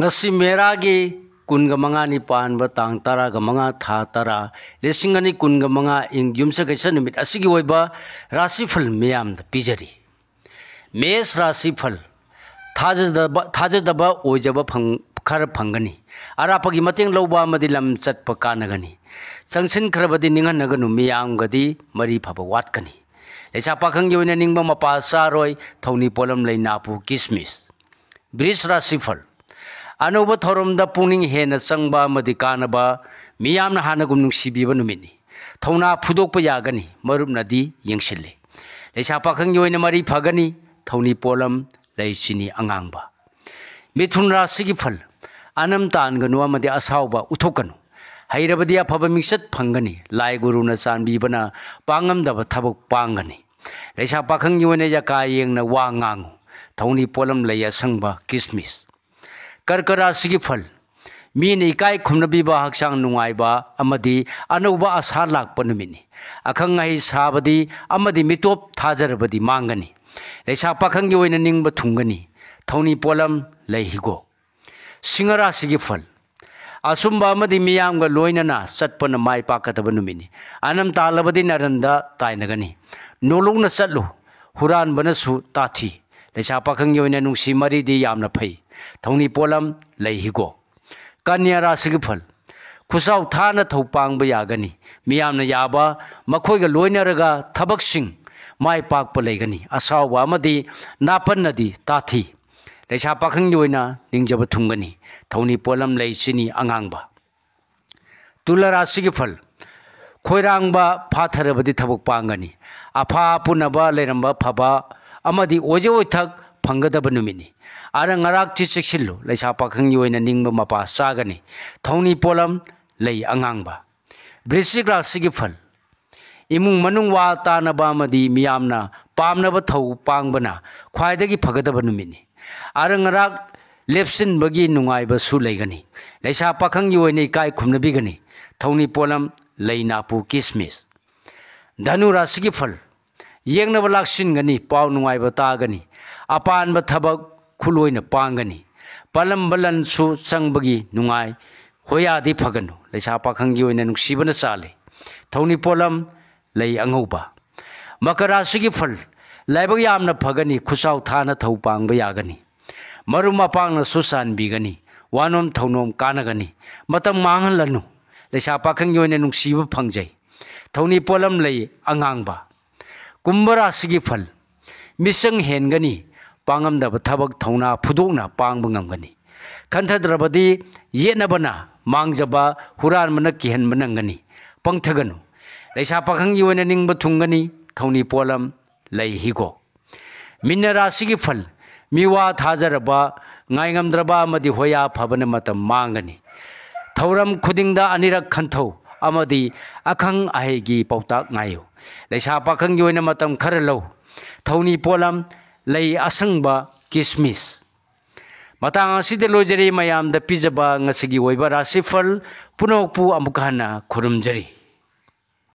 ngasi meragi kunga mangani panba tang tara ga manga tha tara lesingani kunga manga ing yumsa kaisa numit asigi oiba rasifal miyam da pijari mes rasifal thajadaba oijaba khar phangani arapagi mateng lawba amadi lam chatpa kanagani changsin khrabadi ningan naganu miyam gadi mari phaba watkani lecha pakhang yoina ningba mapa saroi thoni polam leinapu kismis bris rasifal Anuba thorum puning hena sangba madikanaba miyamna hanagum nungsibiba numini thona phudokpa yagani marup nadi yengshille lecha pakhang yoina mari phagani thoni polam leisini angangba mithun rasigi phal anam tan ganu amadi asauba uthokanu hairabadi aphaba mingsat phangani lai guruna chanbibana pangamdaba thabak pangani lecha pakhang yoina yaka yengna wa ngangu thoni polam leya sangba kismis Karkara sigi phal mini kai khumnabiba haksang nungaiba amadi anuba asa lakpa numini akhang ngai sabadi amadi mitop thajarabadi mangani lecha pakhang gi oina ningba thungani thoni polam leihigo singara sigi phal asumba amadi miyamga loinana satpana mai pakataba numini anam talabadi naranda tainagani nolongna chatlu huran banasu tathi lecha pakhang gi oina nungsi maridi yamna phai thoni polam leihigo kanya rasigi phal khusau thana thopang ba yagani miyamna yaba makhoiga loinaraga thabaksing mai pakpa leigani asawba amadi napanadi tathi lecha pakhang yoina ningjaba thungani thoni polam leisini angangba tula rasigi phal khoirangba phatharabadi thabak pangani apha punaba leramba phaba amadi oje oithak phangadaba numini arang arak chi cheksillu lecha pakhang yoina ningba mapa sagani thoni polam lei angangba brisik rasigi phal imung manung wa tanaba amadi miyamna pamnaba thau pangbana khwaidagi phagadaba numini arang arak lepsin bagi nungaiba su leigani lecha pakhang yoina kai khumnabigani thoni polam leina pu kismis dhanu rasigi phal yengnaba laksin gani pau nungaiba tagani apanba thabak khuloi na pangani palam balan su changbagi nungai hoyadi phaganu lecha pakhang gi oina nungsibana chale thoni polam lei angauba makara sigi phal laibag yamna phagani khusau thana thau pangba yagani maruma pangna su san bigani wanom thaunom kanagani matam manghalanu lecha pakhang gi oina nungsiba phangjai thoni polam lei angangba kumbara sigi phal misang hengani pangamdaba thabak thona phudokna pangba ngamgani khantadrabadi yenabana mangjaba huran mana kihan manangani pangthaganu lecha pakhang yoina ningba thungani thoni polam leihigo minara sigi phal miwa thajaraba ngaingamdraba amadi hoya phabana matam mangani thauram khudingda anirak khanthau amadi akhang ahegi pautak ngayo lecha pakhang yoina matam kharalo thoni polam lei asangba kismis matang aside lojari mayam da pijaba ngasigi oiba rasifal punokpu amukana khurumjari